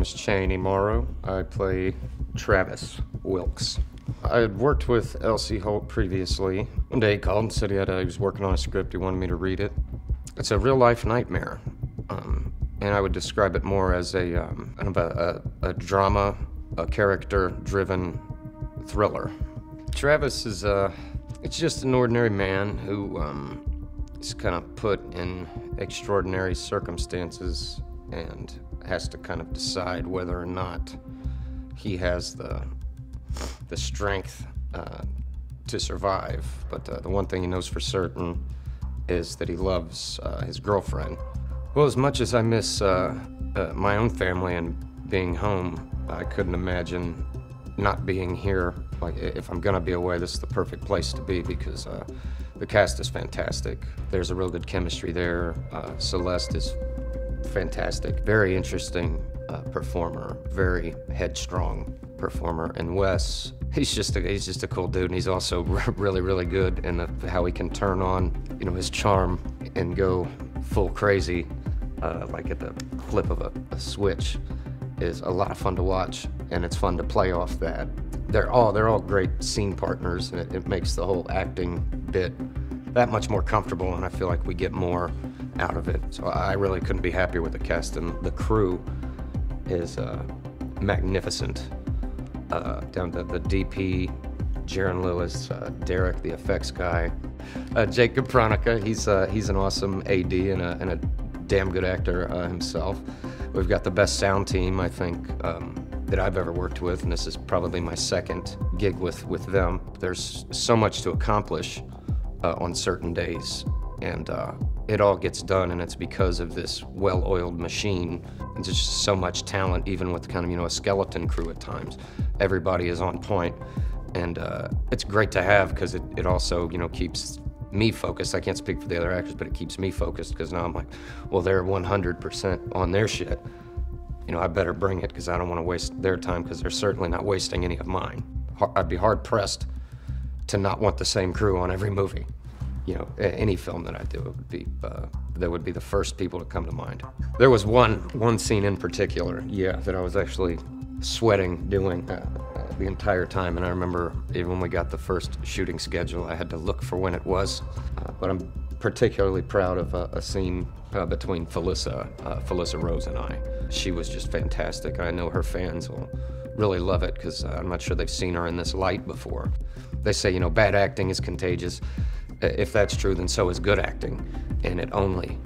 is Chaney Morrow. I play Travis Wilkes. I had worked with Elsie Holt previously. One day he called and said he was working on a script, he wanted me to read it. It's a real-life nightmare, and I would describe it more as a drama, a character-driven thriller. Travis is it's just an ordinary man who is kind of put in extraordinary circumstances and has to kind of decide whether or not he has the strength to survive. But the one thing he knows for certain is that he loves his girlfriend. Well, as much as I miss my own family and being home, I couldn't imagine not being here. Like, if I'm gonna be away, this is the perfect place to be because the cast is fantastic. There's a real good chemistry there. Celeste is fantastic. Very interesting performer, very headstrong performer. And Wes, he's just a cool dude, and he's also really, really good in how he can turn on, you know, his charm and go full crazy, like at the flip of a switch. Is a lot of fun to watch, and it's fun to play off that. They're all great scene partners, and it makes the whole acting bit that much more comfortable, and I feel like we get more out of it. So I really couldn't be happier with the cast, and the crew is magnificent. Down to the DP, Jaron Lillis, Derek, the effects guy, Jacob Pronica. He's an awesome AD and a damn good actor himself. We've got the best sound team, I think, that I've ever worked with, and this is probably my second gig with them. There's so much to accomplish on certain days, and it all gets done, and it's because of this well-oiled machine. And there's just so much talent, even with kind of, you know, a skeleton crew at times. Everybody is on point, and it's great to have because it also, you know, keeps me focused. I can't speak for the other actors, but it keeps me focused because now I'm like, well, they're 100% on their shit. You know, I better bring it because I don't want to waste their time because they're certainly not wasting any of mine. I'd be hard-pressed to not want the same crew on every movie. You know, any film that I do, it would be, they would be the first people to come to mind. There was one scene in particular, yeah, that I was actually sweating doing the entire time, and I remember even when we got the first shooting schedule, I had to look for when it was. But I'm particularly proud of a scene between Felissa Rose and I. She was just fantastic. I know her fans will really love it because I'm not sure they've seen her in this light before. They say, you know, bad acting is contagious. If that's true, then so is good acting, and it only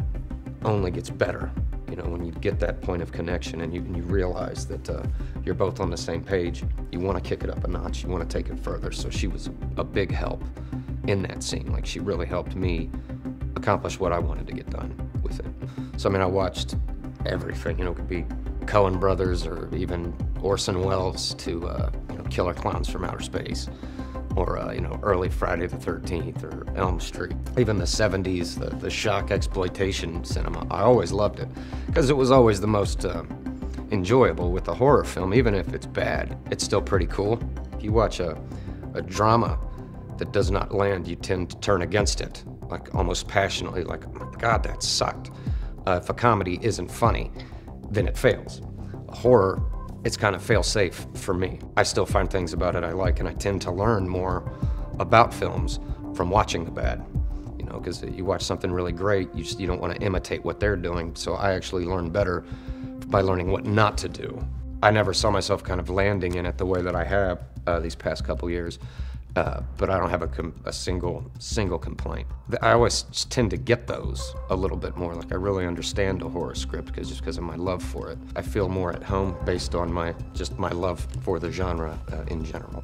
gets better. You know, when you get that point of connection and you realize that you're both on the same page, you want to kick it up a notch, you want to take it further. So she was a big help in that scene. Like, she really helped me accomplish what I wanted to get done with it. So, I mean, I watched everything, you know, it could be Coen Brothers or even Orson Welles to, you know, Killer Clowns from Outer Space, or, you know, early Friday the 13th or Elm Street. Even the 70s, the shock exploitation cinema, I always loved it because it was always the most enjoyable with a horror film. Even if it's bad, it's still pretty cool. If you watch a drama that does not land, you tend to turn against it, like almost passionately, like, oh my God, that sucked. If a comedy isn't funny, then it fails. A horror, it's kind of fail-safe for me. I still find things about it I like, and I tend to learn more about films from watching the bad. You know, because you watch something really great, you don't want to imitate what they're doing, so I actually learn better by learning what not to do. I never saw myself kind of landing in it the way that I have these past couple years, but I don't have a single complaint. I always tend to get those a little bit more. Like, I really understand a horror script just because of my love for it. I feel more at home based on my love for the genre in general.